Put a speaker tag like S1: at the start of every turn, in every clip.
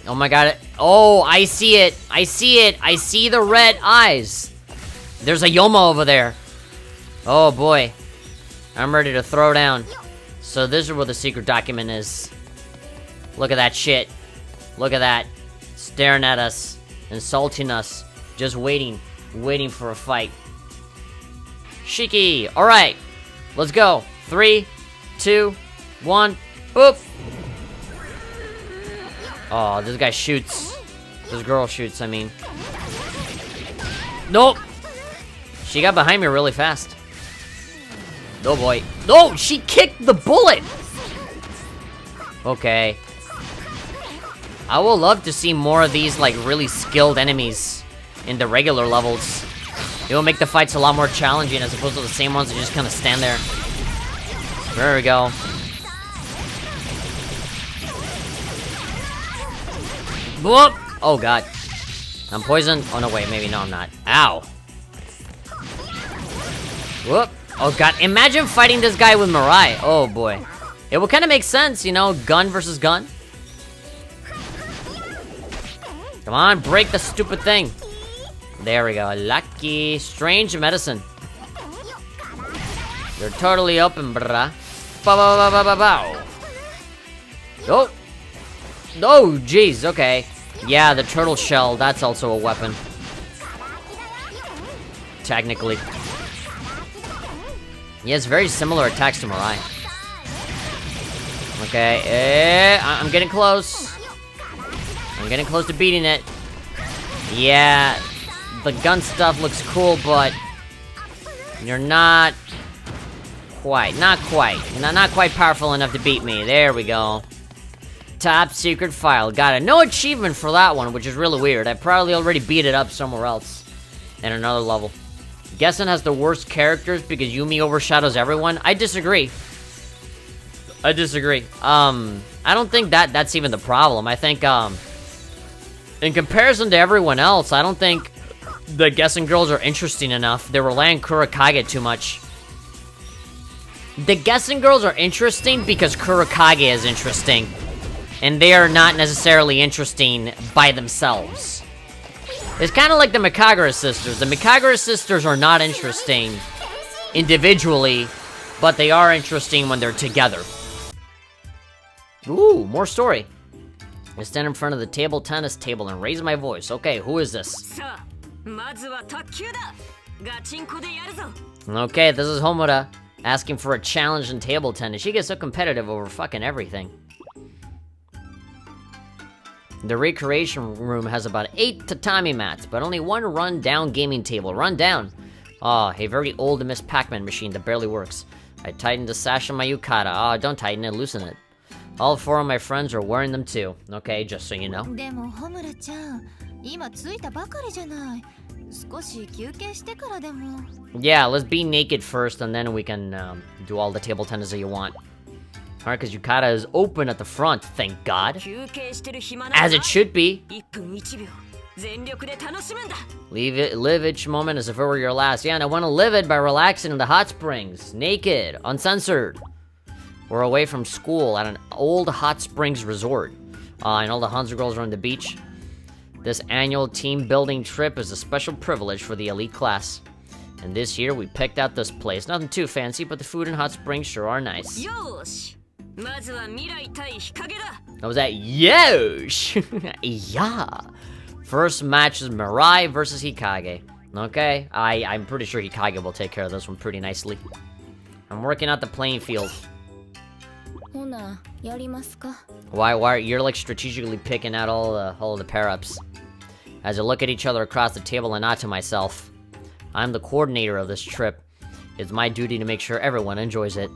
S1: Oh my god. Oh, I see it. I see it. I see the red eyes. There's a Yoma over there. Oh boy. I'm ready to throw down. So this is where the secret document is. Look at that shit. Look at that. Staring at us. Insulting us. Just waiting. Waiting for a fight. Shiki. Alright. Let's go. 3, 2, 1. Boop. Oh, this guy shoots. This girl shoots, I mean. Nope. She got behind me really fast. Oh boy. No, she kicked the bullet. Okay. I will love to see more of these, like, really skilled enemies in the regular levels. It will make the fights a lot more challenging as opposed to the same ones that just kind of stand there. There we go. Whoop! Oh god. I'm poisoned? Oh no, wait, maybe no, I'm not. Ow. Whoop. Oh god, imagine fighting this guy with Mirai. Oh boy. It would kind of make sense, you know, gun versus gun. Come on, break the stupid thing. There we go. Lucky. Strange medicine. You're totally open, brah. Bow. Oh. Oh, jeez, okay. Yeah, the turtle shell, that's also a weapon. Technically. Yeah, it's very similar attacks to Mirai. Okay, I'm getting close. I'm getting close to beating it. Yeah, the gun stuff looks cool, but you're not quite. You're not quite powerful enough to beat me. There we go. Top secret file. Got it. No achievement for that one, which is really weird. I probably already beat it up somewhere else. In another level. Gessen has the worst characters because Yumi overshadows everyone. I disagree. I don't think that's even the problem. I think, in comparison to everyone else, I don't think the Gessen girls are interesting enough. They rely on Kurakage too much. The Gessen girls are interesting because Kurakage is interesting. And they are not necessarily interesting by themselves. It's kind of like the Mikagura sisters. The Mikagura sisters are not interesting individually, but they are interesting when they're together. Ooh, more story. I stand in front of the table tennis table and raise my voice. Okay, who is this? Okay, this is Homura asking for a challenge in table tennis. She gets so competitive over fucking everything. The recreation room has about 8 tatami mats, but only one run-down gaming table. Run-down! Ah, a very old Miss Pac-Man machine that barely works. I tightened the sash on my yukata. Ah, don't tighten it, loosen it. All 4 of my friends are wearing them too. Okay, just so you know. Yeah, let's be naked first, and then we can do all the table tennis that you want. Alright, because Yukata is open at the front, thank God. As it should be. Live each moment as if it were your last. Yeah, and I want to live it by relaxing in the hot springs. Naked, uncensored. We're away from school at an old hot springs resort. And all the Hanzo girls are on the beach. This annual team building trip is a special privilege for the elite class. And this year we picked out this place. Nothing too fancy, but the food in hot springs sure are nice. What was that? Yosh! Yeah! First match is Mirai versus Hikage. Okay, I'm pretty sure Hikage will take care of this one pretty nicely. I'm working out the playing field. Why you're like strategically picking out all the pair-ups. As I look at each other across the table and nod to myself. I'm the coordinator of this trip. It's my duty to make sure everyone enjoys it.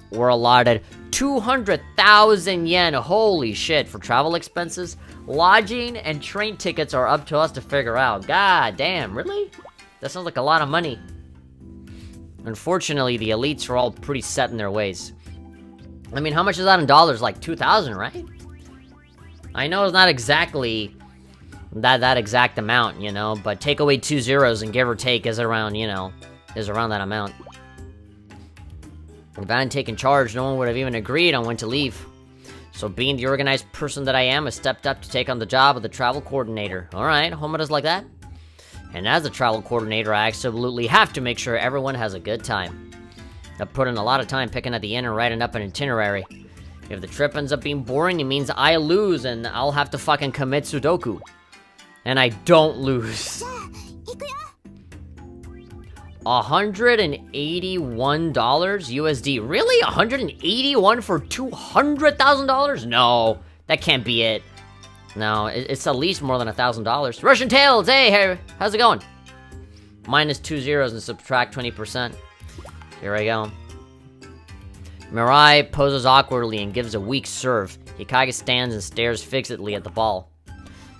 S1: We're allotted 200,000 yen, holy shit, for travel expenses. Lodging and train tickets are up to us to figure out. God damn, really? That sounds like a lot of money. Unfortunately, the elites are all pretty set in their ways. I mean, how much is that in dollars? Like 2,000, right? I know it's not exactly that exact amount, you know, but take away 2 zeros and give or take is around, you know, is around that amount. If I hadn't taken charge, no one would have even agreed on when to leave. So being the organized person that I am, I stepped up to take on the job of the travel coordinator. Alright, Homoda's like that. And as a travel coordinator, I absolutely have to make sure everyone has a good time. I've put in a lot of time picking at the inn and writing up an itinerary. If the trip ends up being boring, it means I lose and I'll have to fucking commit Sudoku. And I don't lose. $181 USD. Really? 181 for $200,000? No, that can't be it. No, it's at least more than $1,000. Russian Tales, hey, how's it going? Minus 2 zeros and subtract 20%. Here I go. Mirai poses awkwardly and gives a weak serve. Hikage stands and stares fixedly at the ball.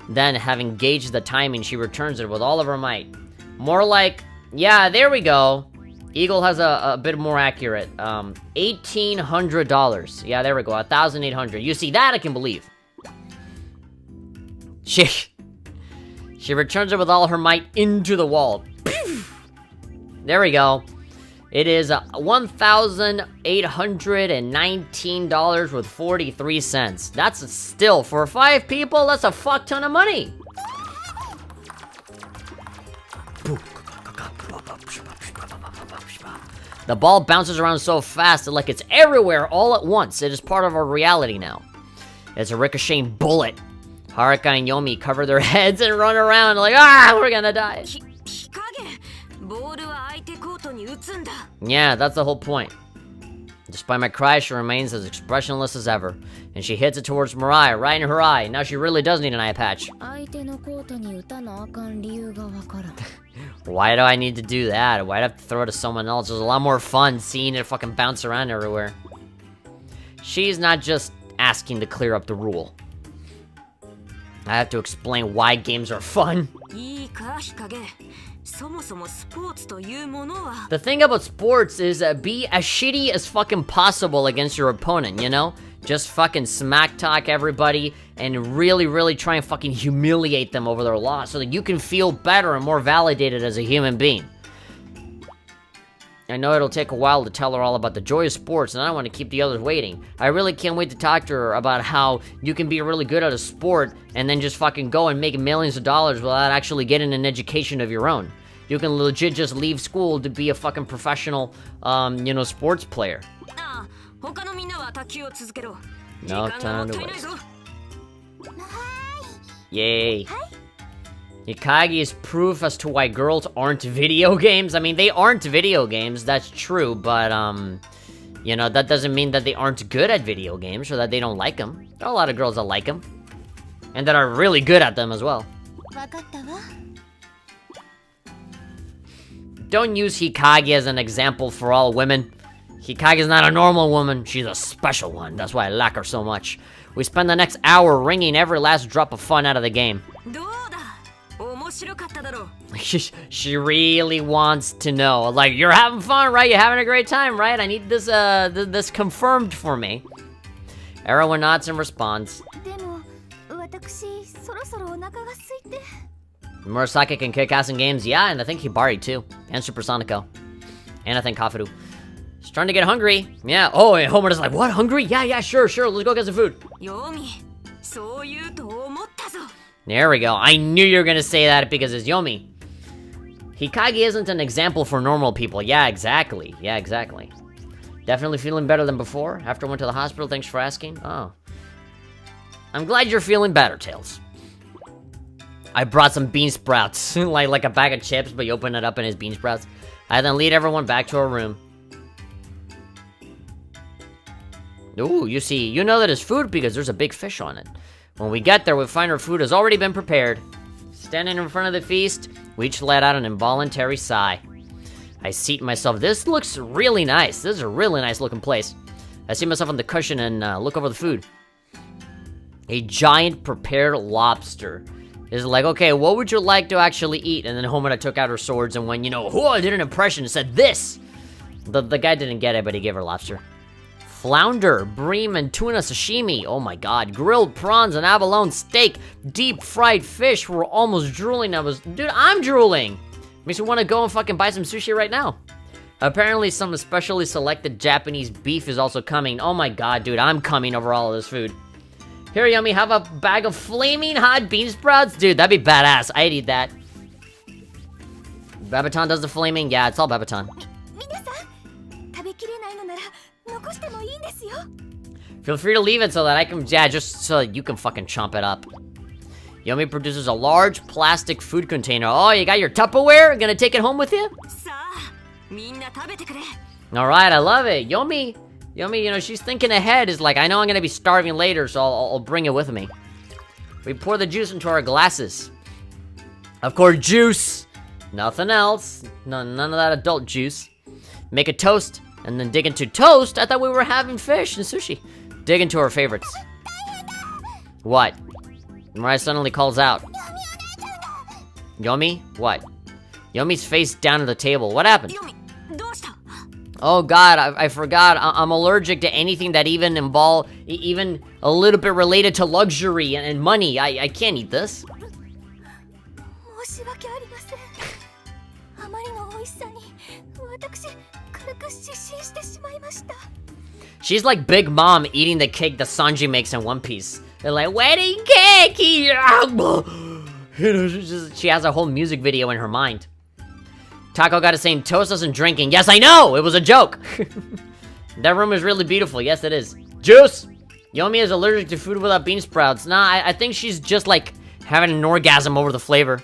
S1: Then, having gauged the timing, she returns it with all of her might. More like, yeah, there we go. Eagle has a bit more accurate. $1,800. Yeah, there we go, 1,800. You see, that I can believe. She returns it with all her might into the wall. There we go. It is $1,819 with 43 cents. That's still, for 5 people, that's a fuck ton of money. The ball bounces around so fast, like it's everywhere all at once. It is part of our reality now. It's a ricocheting bullet. Haruka and Yomi cover their heads and run around like, we're gonna die. Yeah, that's the whole point. Despite my cry, she remains as expressionless as ever. And she hits it towards Mirai, right in her eye. Now she really does need an eye patch. Why do I need to do that? Why'd I have to throw it to someone else? There's a lot more fun seeing it fucking bounce around everywhere. She's not just asking to clear up the rule. I have to explain why games are fun. The thing about sports is be as shitty as fucking possible against your opponent, you know? Just fucking smack talk everybody and really try and fucking humiliate them over their loss so that you can feel better and more validated as a human being. I know it'll take a while to tell her all about the joy of sports, and I don't want to keep the others waiting. I really can't wait to talk to her about how you can be really good at a sport and then just fucking go and make millions of dollars without actually getting an education of your own. You can legit just leave school to be a fucking professional, sports player. No time to waste. Yay. Hikage is proof as to why girls aren't video games. I mean, they aren't video games, that's true, but, that doesn't mean that they aren't good at video games or that they don't like them. There are a lot of girls that like them. And that are really good at them as well. Don't use Hikage as an example for all women. Hikage is not a normal woman, she's a special one. That's why I like her so much. We spend the next hour wringing every last drop of fun out of the game. She really wants to know. Like, you're having fun, right? You're having a great time, right? I need this, this confirmed for me. Everyone nods and responds. Murasaki can kick ass in games, yeah, and I think Hibari too. And Supersonico. And I think Kafuru. She's starting to get hungry. Yeah, oh, and Homer is like, what, hungry? Yeah, sure, let's go get some food. There we go. I knew you were gonna say that because it's Yomi. Hikage isn't an example for normal people. Yeah, exactly. Definitely feeling better than before. After I went to the hospital, thanks for asking. Oh. I'm glad you're feeling better, Tails. I brought some bean sprouts. like a bag of chips, but you open it up and it's bean sprouts. I then lead everyone back to our room. Ooh, you know that it's food because there's a big fish on it. When we get there, we find our food has already been prepared. Standing in front of the feast, we each let out an involuntary sigh. I seat myself. This looks really nice. This is a really nice looking place. I seat myself on the cushion and look over the food. A giant prepared lobster. Is like, okay, what would you like to actually eat? And then Homura took out her swords and went, I did an impression and said this. The guy didn't get it, but he gave her lobster. Flounder, bream, and tuna sashimi. Oh my god. Grilled prawns and abalone steak. Deep fried fish. We're almost drooling. Dude, I'm drooling. Makes me want to go and fucking buy some sushi right now. Apparently some especially selected Japanese beef is also coming. Oh my god, dude, I'm coming over all of this food. Here, Yummy, have a bag of flaming hot bean sprouts? Dude, that'd be badass. I'd eat that. Babaton does the flaming? Yeah, it's all Babaton. Feel free to leave it so that I can, yeah, just so you can fucking chomp it up. Yomi produces a large plastic food container. Oh, you got your Tupperware? Gonna take it home with you? Alright, I love it. Yomi, you know, she's thinking ahead. Is like, I know I'm gonna be starving later, so I'll bring it with me. We pour the juice into our glasses. Of course, juice. Nothing else. None of that adult juice. Make a toast, and then dig into toast. I thought we were having fish and sushi. Dig into our favorites. What? Mariah suddenly calls out. Yomi? What? Yomi's face down at the table. What happened? Oh god, I forgot. I'm allergic to anything that even involve, even a little bit related to luxury and money. I can't eat this. She's like Big Mom eating the cake that Sanji makes in One Piece. They're like, wedding cake! You know, she has a whole music video in her mind. Taco got us saying toast us and drinking. Yes, I know! It was a joke! That room is really beautiful. Yes, it is. Juice! Yomi is allergic to food without bean sprouts. Nah, I think she's just like having an orgasm over the flavor.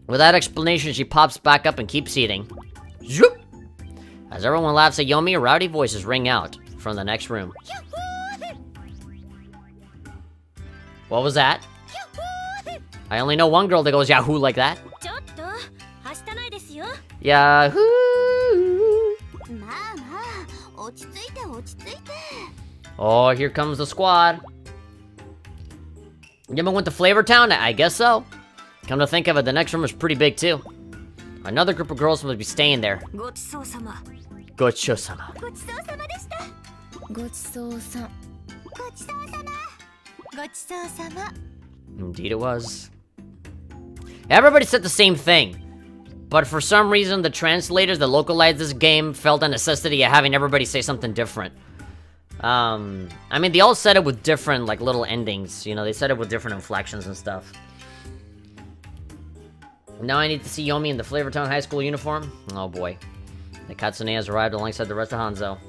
S1: Without explanation, she pops back up and keeps eating. Zoop! As everyone laughs at Yomi, rowdy voices ring out from the next room. What was that? I only know one girl that goes Yahoo like that. Yahoo! Oh, here comes the squad. You ever went to Flavor Town? I guess so. Come to think of it, the next room is pretty big too. Another group of girls must be staying there. Gochusou-sama. Indeed it was. Everybody said the same thing. But for some reason, the translators that localized this game felt a necessity of having everybody say something different. I mean, they all said it with different, like, little endings. You know, they said it with different inflections and stuff. Now I need to see Yomi in the Flavortown High School uniform. Oh boy. The Katsune has arrived alongside the rest of Hanzo.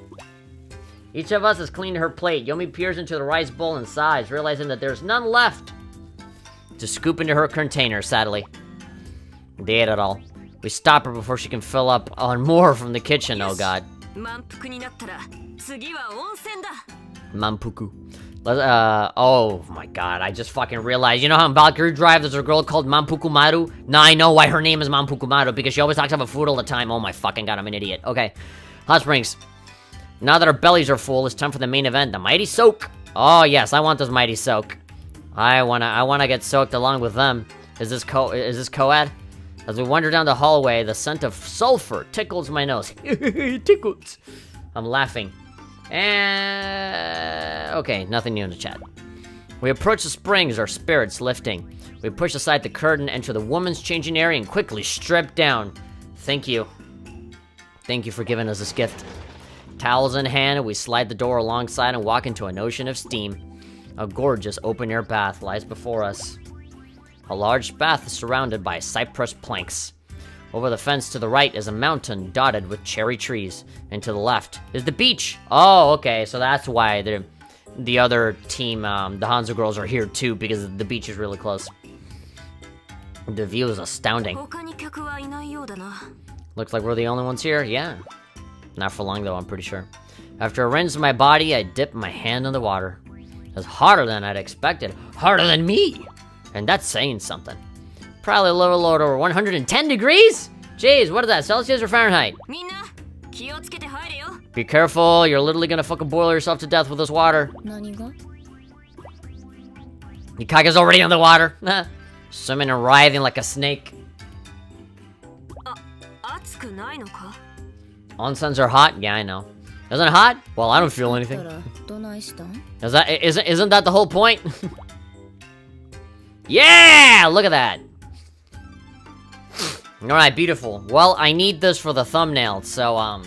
S1: Each of us has cleaned her plate. Yomi peers into the rice bowl and sighs, realizing that there's none left to scoop into her container, sadly. They ate it all. We stop her before she can fill up on more from the kitchen, oh god. Manpuku. Oh my god, I just fucking realized. You know how in Valkyrie Drive there's a girl called Manpuku Maru? Now I know why her name is Manpuku Maru, because she always talks about food all the time. Oh my fucking god, I'm an idiot. Okay, Hot Springs. Now that our bellies are full, it's time for the main event, the Mighty Soak. Oh yes, I want this Mighty Soak. I wanna get soaked along with them. Is this co-ed? As we wander down the hallway, the scent of sulfur tickles my nose. Tickles. I'm laughing. And okay, nothing new in the chat. We approach the springs, our spirits lifting. We push aside the curtain, enter the woman's changing area, and quickly strip down. Thank you. Thank you for giving us this gift. Towels in hand, we slide the door alongside and walk into an ocean of steam. A gorgeous open-air bath lies before us. A large bath is surrounded by cypress planks. Over the fence to the right is a mountain dotted with cherry trees, and to the left is the beach. Oh, okay, so that's why the other team, the Hanzo girls, are here too, because the beach is really close. The view is astounding. Looks like we're the only ones here, yeah. Not for long though, I'm pretty sure. After I rinse my body, I dip my hand in the water. It's hotter than I'd expected. Hotter than me! And that's saying something. Probably a little over 110 degrees? Jeez, what is that, Celsius or Fahrenheit? Be careful, you're literally gonna fucking boil yourself to death with this water. Yukaga's already in the water. Swimming and writhing like a snake. Onsens are hot? Yeah, I know. Isn't it hot? Well, I don't feel anything. Isn't that the whole point? Yeah! Look at that! Alright, beautiful. Well, I need this for the thumbnail, so, I'm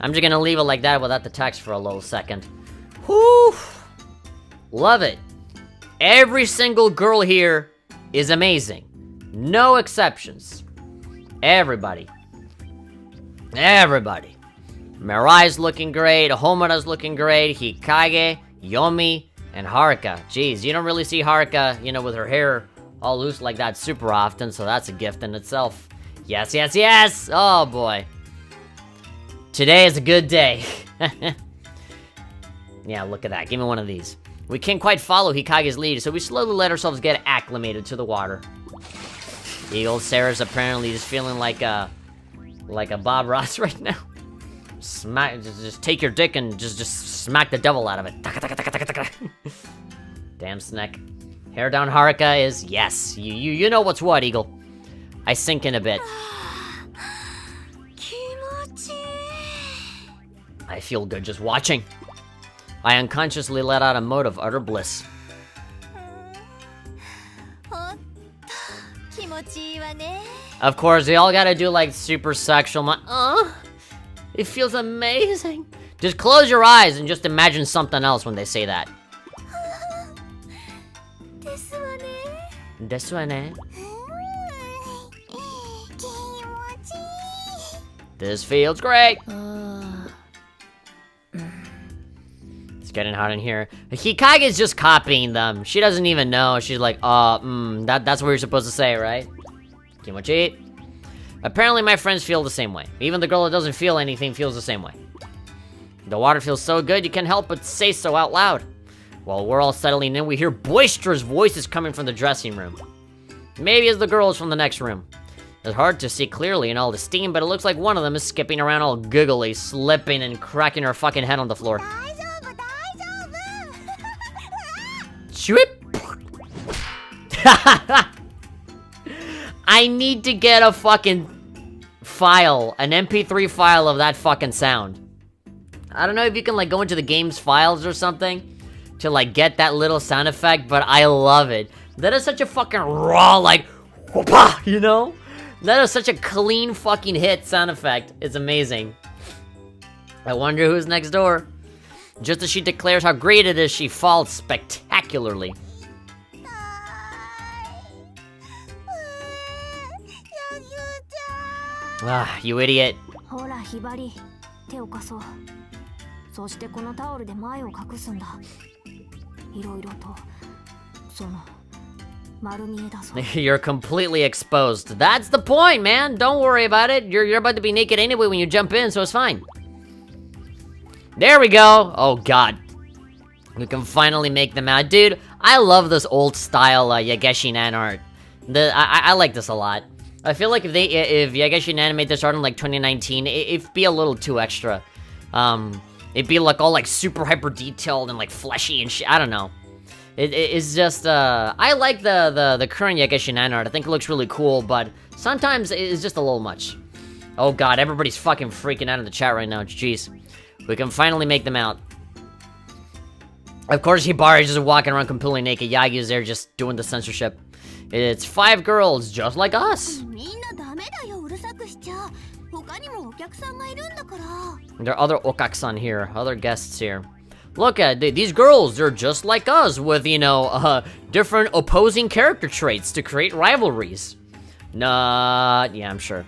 S1: just gonna leave it like that without the text for a little second. Whew! Love it. Every single girl here is amazing. No exceptions. Everybody. Everybody. Mirai's looking great, Homura's looking great, Hikage, Yomi, and Haruka. Jeez, you don't really see Haruka, you know, with her hair all loose like that super often, so that's a gift in itself. Yes, yes, yes! Oh boy. Today is a good day. Yeah, look at that. Give me one of these. We can't quite follow Hikage's lead, so we slowly let ourselves get acclimated to the water. Eagle Sarah's apparently just feeling like a Bob Ross right now. Smack, just take your dick and just smack the devil out of it. Damn snack. Hair down Haruka is, yes, you know what's what, Eagle. I sink in a bit. I feel good just watching. I unconsciously let out a moan of utter bliss. Of course, they all gotta do like super sexual. It feels amazing. Just close your eyes and just imagine something else when they say that. This feels great. It's getting hot in here. Hikage's just copying them. She doesn't even know. She's like, that's what you're supposed to say, right? Kimochi. Apparently my friends feel the same way. Even the girl that doesn't feel anything feels the same way. The water feels so good, you can't help but say so out loud. While we're all settling in, we hear boisterous voices coming from the dressing room. Maybe it's the girls from the next room. It's hard to see clearly in all the steam, but it looks like one of them is skipping around all giggly, slipping and cracking her fucking head on the floor. I need to get a fucking file, an MP3 file of that fucking sound. I don't know if you can like go into the game's files or something to like get that little sound effect, but I love it. That is such a fucking raw, like, whoopah, you know? That is such a clean fucking hit sound effect. It's amazing. I wonder who's next door. Just as she declares how great it is, she falls spectacularly. Ah, you idiot. You're completely exposed. That's the point, man. Don't worry about it. You're about to be naked anyway when you jump in, so it's fine. There we go. Oh, God. We can finally make them out. Dude, I love this old style Yageshi Nan art. I like this a lot. I feel like if Yageshi Nan made this art in like 2019, it'd be a little too extra. It'd be like all like super hyper detailed and like fleshy and shit. I don't know. It's just I like the current Yageshi Nan art. I think it looks really cool, but sometimes it's just a little much. Oh God, everybody's fucking freaking out in the chat right now. Jeez. We can finally make them out. Of course, Hibari's just walking around completely naked. Yagi's there just doing the censorship. It's 5 girls just like us. There are other okaksan here, other guests here. Look at these girls, they're just like us with, you know, different opposing character traits to create rivalries. Nah, yeah, I'm sure.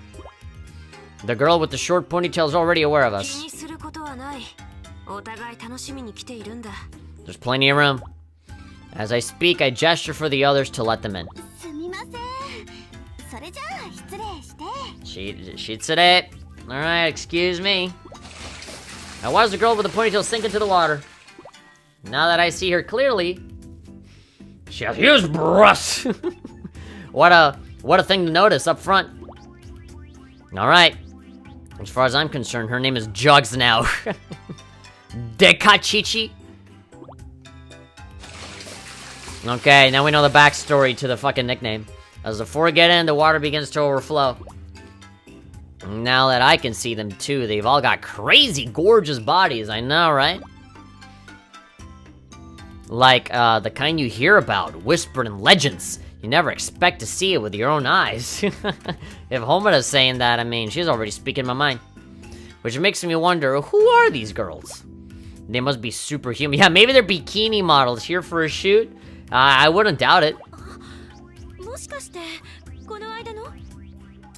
S1: The girl with the short ponytail is already aware of us. There's plenty of room. As I speak, I gesture for the others to let them in. Shitsure. Alright, excuse me. Now why does the girl with the ponytail sink into the water? Now that I see her clearly, she has huge breasts. What a thing to notice up front. Alright. As far as I'm concerned, her name is Jugs now. Dekachichi. Okay, now we know the backstory to the fucking nickname. As the 4 get in, the water begins to overflow. Now that I can see them too, they've all got crazy gorgeous bodies, I know, right? Like, the kind you hear about, whispered in legends. You never expect to see it with your own eyes. If Homura's saying that, I mean, she's already speaking my mind. Which makes me wonder, who are these girls? They must be superhuman. Yeah, maybe they're bikini models here for a shoot. I wouldn't doubt it.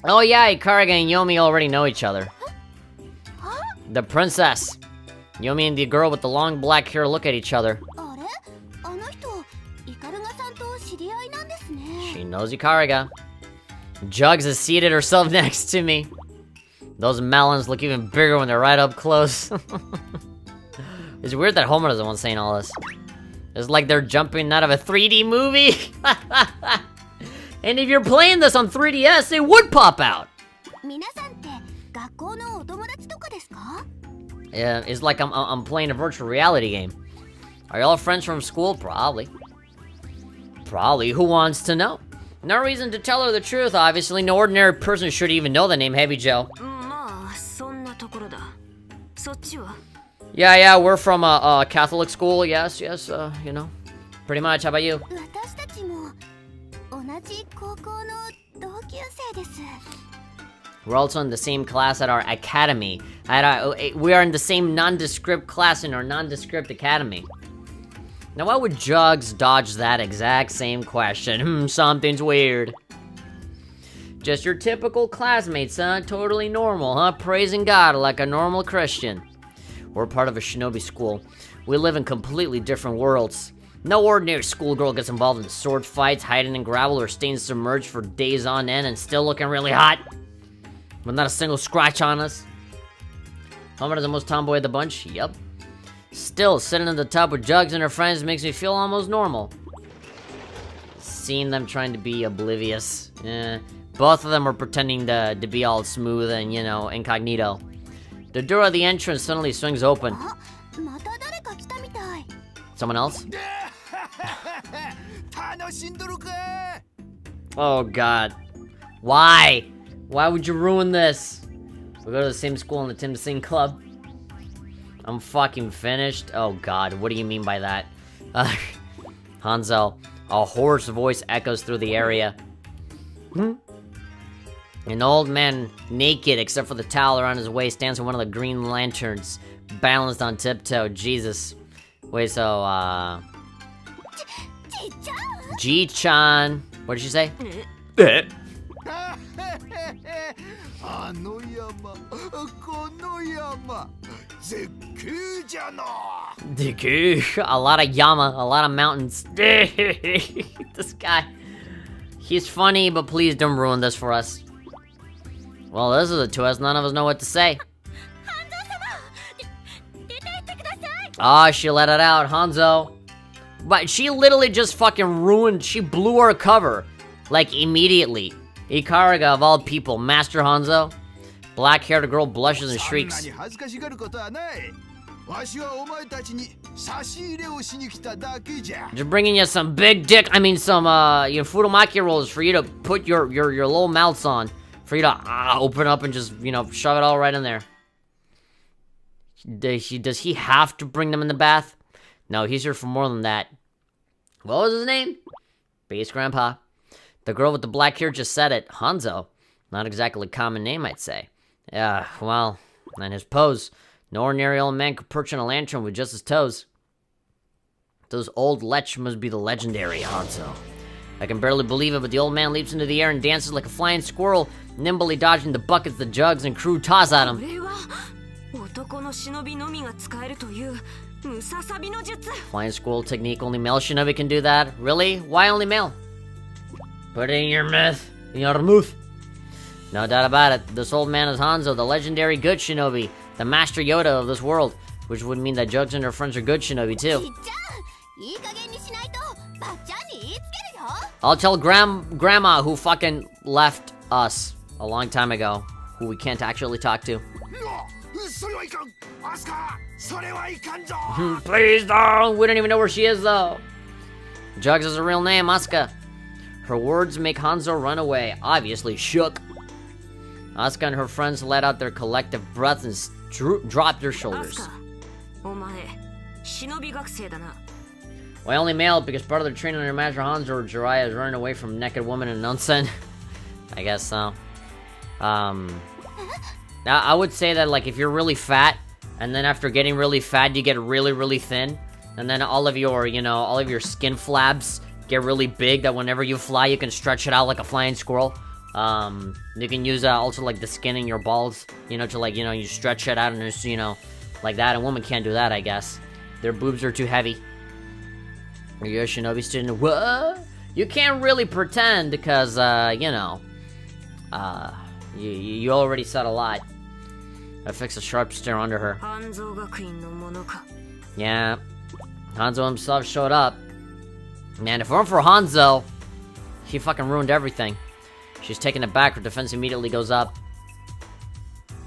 S1: Oh yeah, Ikariga and Yomi already know each other. The princess. Yomi and the girl with the long black hair look at each other. She knows Ikariga. Jugs has seated herself next to me. Those melons look even bigger when they're right up close. It's weird that Homer is the one saying all this. It's like they're jumping out of a 3D movie. And if you're playing this on 3DS, it would pop out. Yeah, it's like I'm playing a virtual reality game. Are y'all friends from school? Probably. Probably. Who wants to know? No reason to tell her the truth, obviously. No ordinary person should even know the name Heavy Joe. Yeah, we're from a Catholic school. Yes, you know. Pretty much. How about you? We're also in the same class at our academy. We are in the same nondescript class in our nondescript academy. Now, why would Jugs dodge that exact same question? Something's weird. Just your typical classmates, huh? Totally normal, huh? Praising God like a normal Christian. We're part of a shinobi school. We live in completely different worlds. No ordinary schoolgirl gets involved in sword fights, hiding in gravel, or staying submerged for days on end and still looking really hot. With not a single scratch on us. Homer is the most tomboy of the bunch? Yup. Still, sitting in the tub with Jugs and her friends makes me feel almost normal. Seeing them trying to be oblivious. Both of them are pretending to be all smooth and, you know, incognito. The door of the entrance suddenly swings open. Someone else? Oh god. Why? Why would you ruin this? We go to the same school in the same club. I'm fucking finished. Oh god, what do you mean by that? Hanzo, a hoarse voice echoes through the area. An old man, naked except for the towel around his waist, stands in one of the green lanterns, balanced on tiptoe. Jesus. Wait, so, G-chan. What did she say? A lot of Yama, a lot of mountains. This guy. He's funny, but please don't ruin this for us. Well, this is a twist. None of us know what to say. Ah, she let it out, Hanzo. But she literally just fucking ruined, she blew our cover. Like, immediately. Ikariga, of all people, Master Hanzo. Black-haired girl blushes and shrieks. Just bringing you some big dick, some, your Futomaki rolls for you to put your little mouths on. For you to, open up and just, shove it all right in there. Does he have to bring them in the bath? No, he's here for more than that. What was his name? Base Grandpa. The girl with the black hair just said it. Hanzo. Not exactly a common name, I'd say. Yeah, well, and his pose. No ordinary old man could perch on a lantern with just his toes. Those old lech must be the legendary Hanzo. I can barely believe it, but the old man leaps into the air and dances like a flying squirrel, nimbly dodging the buckets the Jugs and crew toss at him. Flying squirrel technique, only male shinobi can do that? Really? Why only male? Put it in your mouth. No doubt about it, this old man is Hanzo, the legendary good shinobi, the Master Yoda of this world, which would mean that Jugs and her friends are good shinobi too. I'll tell Grandma who fucking left us a long time ago, who we can't actually talk to. Please don't! We don't even know where she is though. Jugs is her real name, Asuka. Her words make Hanzo run away, obviously shook. Asuka and her friends let out their collective breaths and dropped their shoulders. Why only male? Because part of their training under Master Hanzo or Jiraiya is running away from naked women and nonsense. I guess so. Now I would say that, like, if you're really fat, and then after getting really fat, you get really, really thin, and then all of your, all of your skin flabs get really big, that whenever you fly, you can stretch it out like a flying squirrel. You can use, also, like, the skin in your balls, to, like, you stretch it out and just, like that. A woman can't do that, I guess. Their boobs are too heavy. Are you a shinobi student? What? You can't really pretend, because, you already said a lot. I fixed a sharp stare under her. Yeah. Hanzo himself showed up. Man, if it weren't for Hanzo, he fucking ruined everything. She's taken aback, her defense immediately goes up.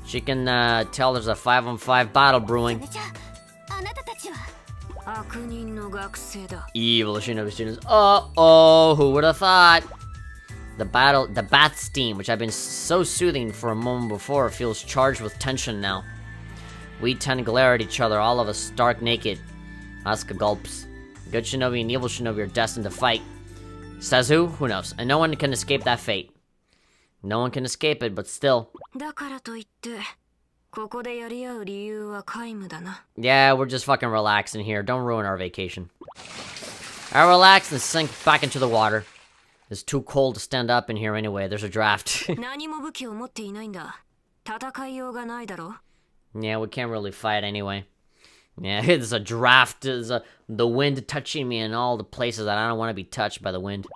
S1: She can, tell there's a 5-on-5 battle brewing. Evil shinobi students. Uh-oh, who would've thought? The bath steam, which I've been so soothing for a moment before, feels charged with tension now. We 10 glare at each other, all of us stark naked. Asuka gulps. Good shinobi and evil shinobi are destined to fight. Says who? Who knows? And no one can escape that fate. No one can escape it, but still. Yeah, we're just fucking relaxing here. Don't ruin our vacation. I relax and sink back into the water. It's too cold to stand up in here anyway. There's a draft. Yeah, we can't really fight anyway. Yeah, there's a draft. There's the wind touching me in all the places that I don't want to be touched by the wind.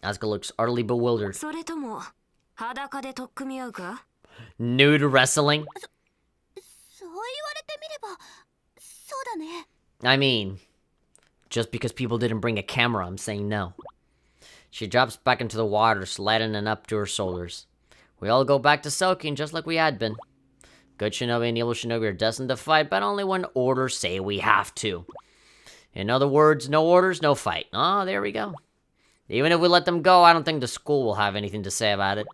S1: Asuka looks utterly bewildered. Nude wrestling? I mean, just because people didn't bring a camera, I'm saying no. She drops back into the water, sliding and up to her shoulders. We all go back to soaking, just like we had been. Good shinobi and evil shinobi are destined to fight, but only when orders say we have to. In other words, no orders, no fight. Oh, there we go. Even if we let them go, I don't think the school will have anything to say about it.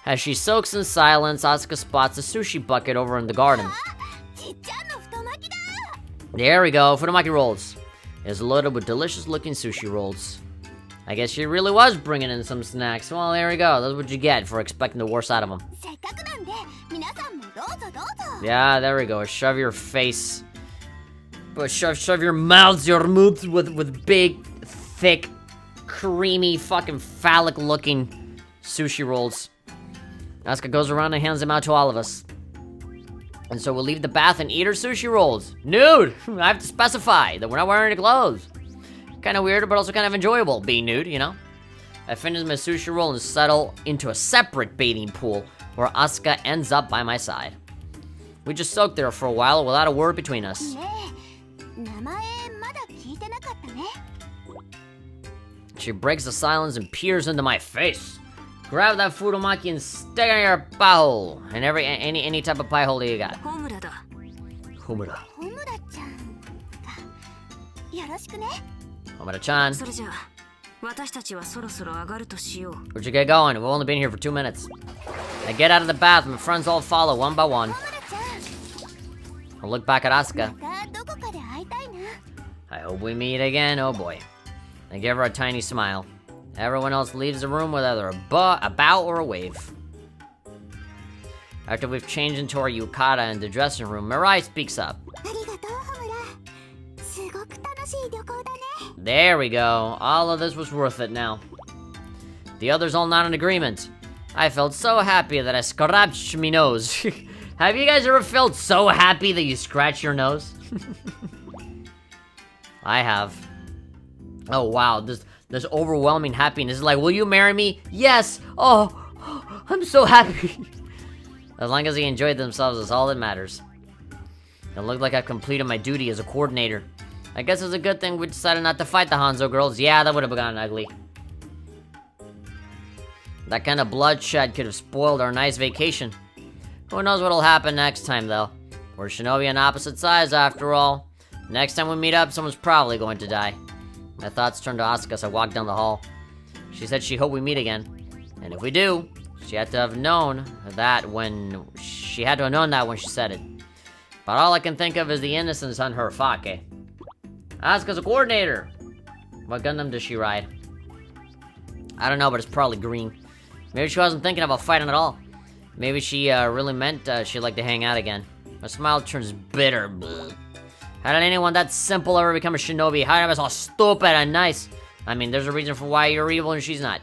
S1: As she soaks in silence, Asuka spots a sushi bucket over in the garden. There we go, Futomaki rolls. It's loaded with delicious-looking sushi rolls. I guess she really was bringing in some snacks. Well, there we go. That's what you get for expecting the worst out of them. Yeah, there we go. Shove your face. But shove your mouths with big, thick, creamy, fucking phallic-looking sushi rolls. Asuka goes around and hands them out to all of us. And so we'll leave the bath and eat our sushi rolls. Nude! I have to specify that we're not wearing any clothes. Kind of weird, but also kind of enjoyable, being nude, I finish my sushi roll and settle into a separate bathing pool, where Asuka ends up by my side. We just soaked there for a while without a word between us. She breaks the silence and peers into my face. Grab that Futomaki and stick it in your pie hole. And any type of pie hole that you got. Homura. Homura-chan. Where'd you get going? We've only been here for 2 minutes. I get out of the bath, my friends all follow one by one. I look back at Asuka. I hope we meet again, oh boy. I give her a tiny smile. Everyone else leaves the room with either a bow or a wave. After we've changed into our yukata in the dressing room, Mirai speaks up. There we go. All of this was worth it now. The others all nod in agreement. I felt so happy that I scratched me nose. Have you guys ever felt so happy that you scratch your nose? I have. Oh wow, this overwhelming happiness is like, will you marry me? Yes! Oh, I'm so happy. As long as they enjoy themselves, is all that matters. It looked like I've completed my duty as a coordinator. I guess it's a good thing we decided not to fight the Hanzo girls. Yeah, that would have gotten ugly. That kind of bloodshed could have spoiled our nice vacation. Who knows what'll happen next time, though. We're shinobi on opposite sides, after all. Next time we meet up, someone's probably going to die. My thoughts turned to Asuka as I walked down the hall. She said she hoped we meet again. And if we do, she had to have known that when she said it. But all I can think of is the innocence on her fake. Asuka's a coordinator! What Gundam does she ride? I don't know, but it's probably green. Maybe she wasn't thinking about fighting at all. Maybe she really meant she'd like to hang out again. Her smile turns bitter. Bleh. How did anyone that simple ever become a shinobi? How am I so stupid and nice? I mean, there's a reason for why you're evil and she's not.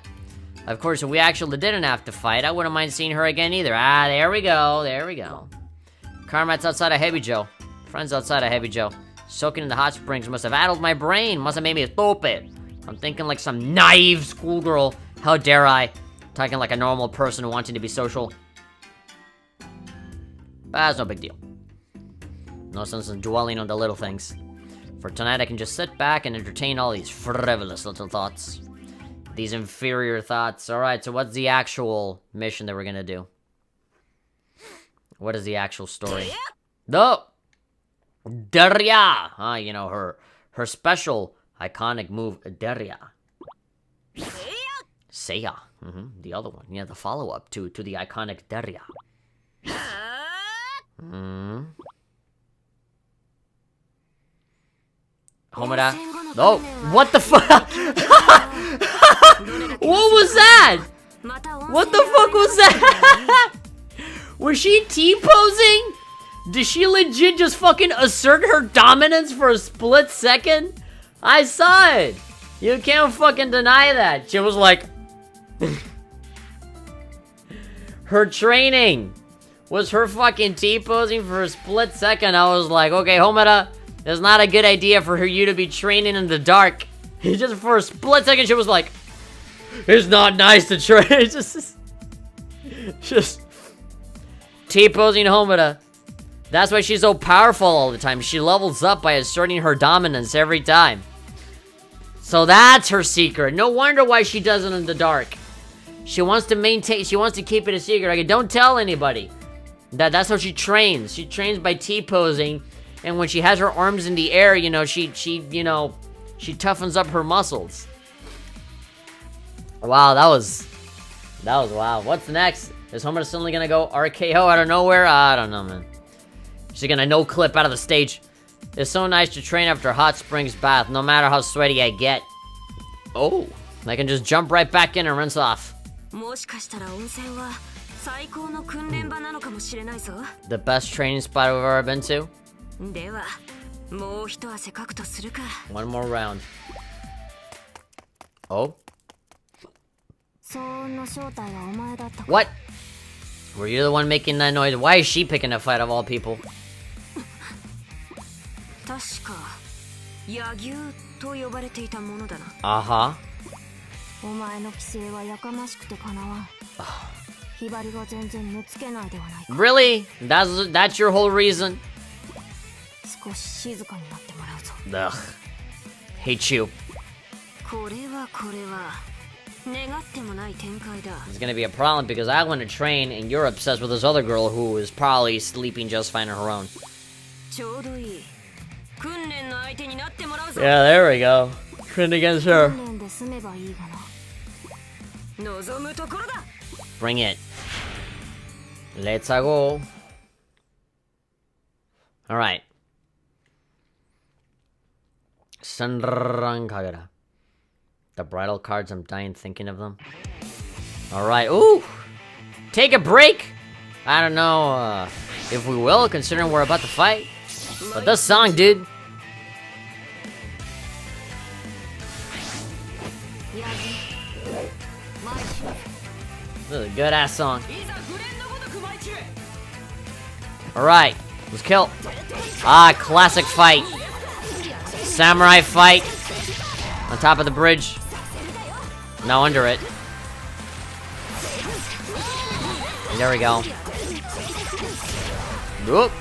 S1: Of course, if we actually didn't have to fight, I wouldn't mind seeing her again either. Ah, there we go. There we go. Carmat's outside of Heavy Joe. Friends outside of Heavy Joe. Soaking in the hot springs must have addled my brain. Must have made me stupid. I'm thinking like some naive schoolgirl. How dare I? Talking like a normal person wanting to be social. But that's no big deal. No sense in dwelling on the little things. For tonight, I can just sit back and entertain all these frivolous little thoughts. These inferior thoughts. Alright, so what's the actual mission that we're gonna do? What is the actual story? No! Derya! Ah, you know, her special iconic move, Derya. Seiya. The other one. Yeah, the follow-up to the iconic Derya. Homura. Oh, what the fuck? What was that? What the fuck was that? Was she T-posing? Did she legit just fucking assert her dominance for a split second? I saw it. You can't fucking deny that. She was like... her training was her fucking T-posing for a split second. I was like, okay, Homura, it's not a good idea for you to be training in the dark. Just for a split second, she was like, it's not nice to train. Just T-posing Homura. That's why she's so powerful all the time. She levels up by asserting her dominance every time. So that's her secret. No wonder why she does it in the dark. She wants to maintain, she wants to keep it a secret. Like, don't tell anybody. That's how she trains. She trains by T-posing. And when she has her arms in the air, you know, she toughens up her muscles. Wow, that was wow. What's next? Is Homer suddenly gonna go RKO out of nowhere? I don't know, man. She's gonna no-clip out of the stage. It's so nice to train after a hot springs bath, no matter how sweaty I get. Oh, I can just jump right back in and rinse off. The best training spot we've ever been to? One more round. Oh? What? Were you the one making that noise? Why is she picking a fight of all people? Uh-huh. Really? That's your whole reason? Ugh. Hate you. It's gonna be a problem because I want to train and you're obsessed with this other girl who is probably sleeping just fine on her own. Yeah, there we go. Train against her. Bring it. Let's go. Alright. Senran Kagura. The bridal cards, I'm dying thinking of them. Alright, ooh! Take a break! I don't know if we will, considering we're about to fight. But this song, dude. This is a good ass song. Alright, let's kill. Ah, classic fight. Samurai fight. On top of the bridge. Now under it. There we go. Whoop.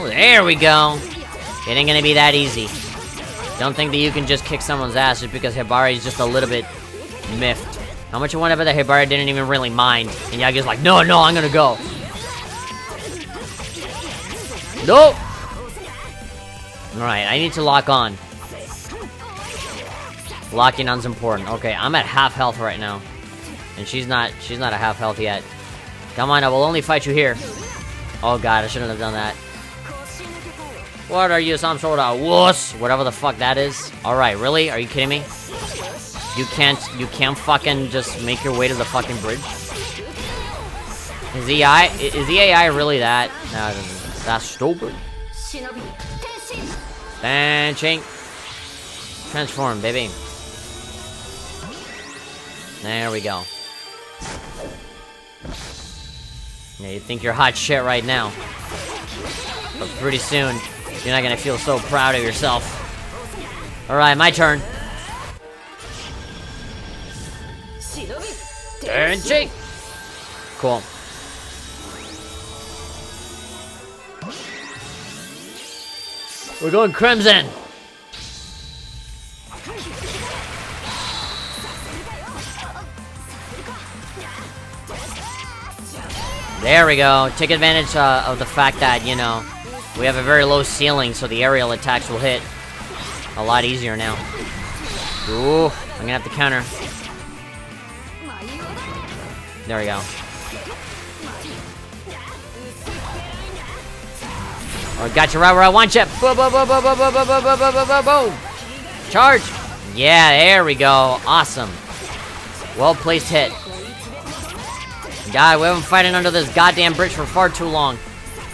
S1: There we go. It ain't gonna be that easy. Don't think that you can just kick someone's ass just because Hibari's just a little bit miffed. How much you want to bet that Hibari didn't even really mind? And Yagi's like, no, I'm gonna go. Nope. Alright, I need to lock on. Locking on's important. Okay, I'm at half health right now. And she's not at half health yet. Come on, I will only fight you here. Oh god, I shouldn't have done that. What are you, some sort of wuss? Whatever the fuck that is. Alright, really? Are you kidding me? You can't fucking just make your way to the fucking bridge? Is the AI really that? No, that's stupid. Benching. Transform, baby. There we go. Yeah, you think you're hot shit right now. But pretty soon, you're not gonna feel so proud of yourself. Alright, my turn. Benching. Cool. We're going Crimson. There we go. Take advantage of the fact that, you know, we have a very low ceiling, so the aerial attacks will hit a lot easier now. Ooh, I'm gonna have to counter. There we go. Oh, got you right where I want you. Boom, boom, boom, boom, boom, boom, boom, boom, boom, boom, boom, boom. Charge. Yeah, there we go. Awesome. Well-placed hit. God, we haven't fighting under this goddamn bridge for far too long.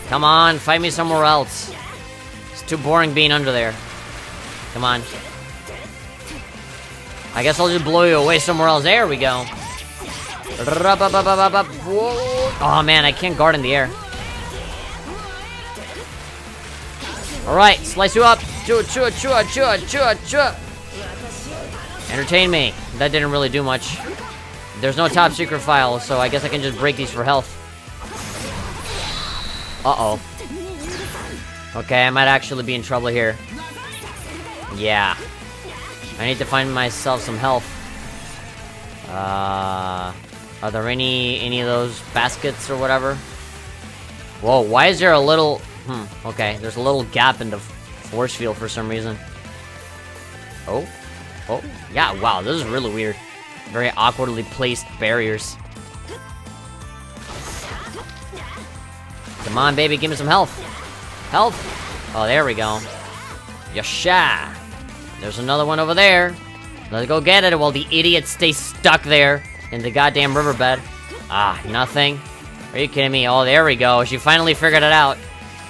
S1: Come on, fight me somewhere else. It's too boring being under there. Come on. I guess I'll just blow you away somewhere else. There we go. Oh man, I can't guard in the air. Alright, slice you up. Chew it, chew it, chew it, chew it, chew it, chew it. Entertain me. That didn't really do much. There's no top secret file, so I guess I can just break these for health. Uh-oh. Okay, I might actually be in trouble here. Yeah. I need to find myself some health. Are there any of those baskets or whatever? Whoa, why is there a little... okay, there's a little gap in the force field for some reason. Oh. Oh, yeah, wow, this is really weird. Very awkwardly placed barriers. Come on, baby, give me some health. Health. Oh, there we go. Yasha. There's another one over there. Let's go get it while the idiots stay stuck there in the goddamn riverbed. Ah, nothing. Are you kidding me? Oh, there we go. She finally figured it out.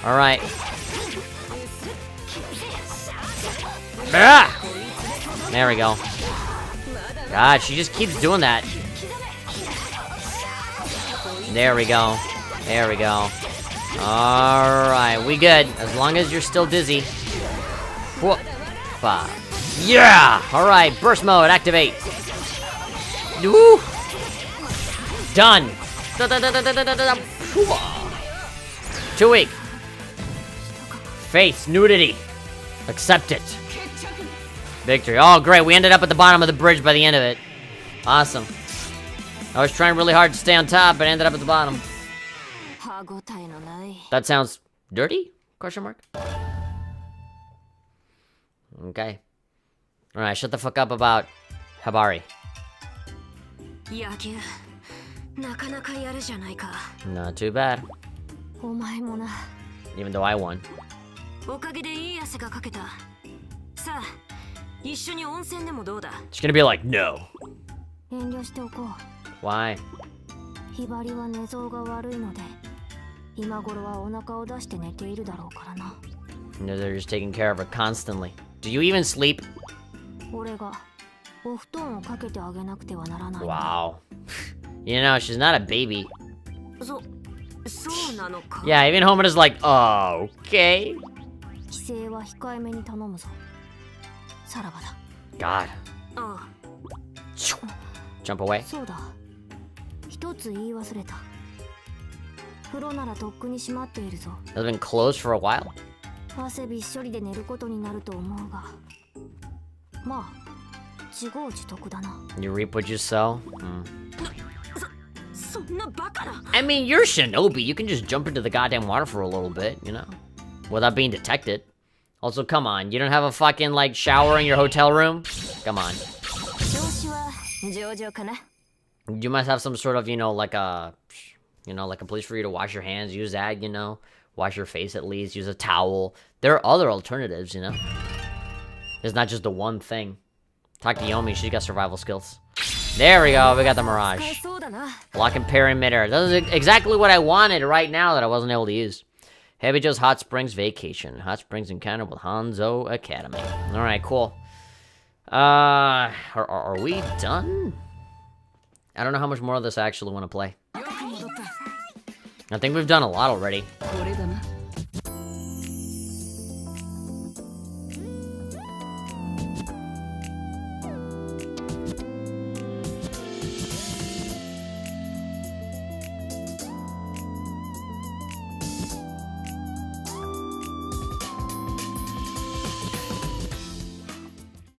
S1: Alright. Ah! There we go. God, she just keeps doing that. There we go. There we go. Alright, we good. As long as you're still dizzy. Whoop-a. Yeah! Alright, burst mode, activate. Woo! Done. Too weak. Faith, nudity. Accept it. Victory. Oh, great. We ended up at the bottom of the bridge by the end of it. Awesome. I was trying really hard to stay on top, but ended up at the bottom. That sounds dirty? Question mark? Okay. Alright, shut the fuck up about Habari. Not too bad. Even though I won. She's gonna be like, no. Why? No, they're just taking care of her constantly. Do you even sleep? Wow. You know, she's not a baby. Yeah, even Homer is like, oh, okay. God. Jump away. It's been closed for a while. You reap what you sow? I mean, you're Shinobi. You can just jump into the goddamn water for a little bit, you know? Without being detected. Also, come on. You don't have a fucking, like, shower in your hotel room? Come on. You must have some sort of, you know, like a place for you to wash your hands. Use that, you know? Wash your face at least. Use a towel. There are other alternatives, you know? It's not just the one thing. Talk to Yomi, she's got survival skills. There we go, we got the Mirage. Block and parry in midair. That is exactly what I wanted right now that I wasn't able to use. Heavy Joe's Hot Springs Vacation. Hot Springs Encounter with Hanzo Academy. Alright, cool. Are we done? I don't know how much more of this I actually want to play. I think we've done a lot already.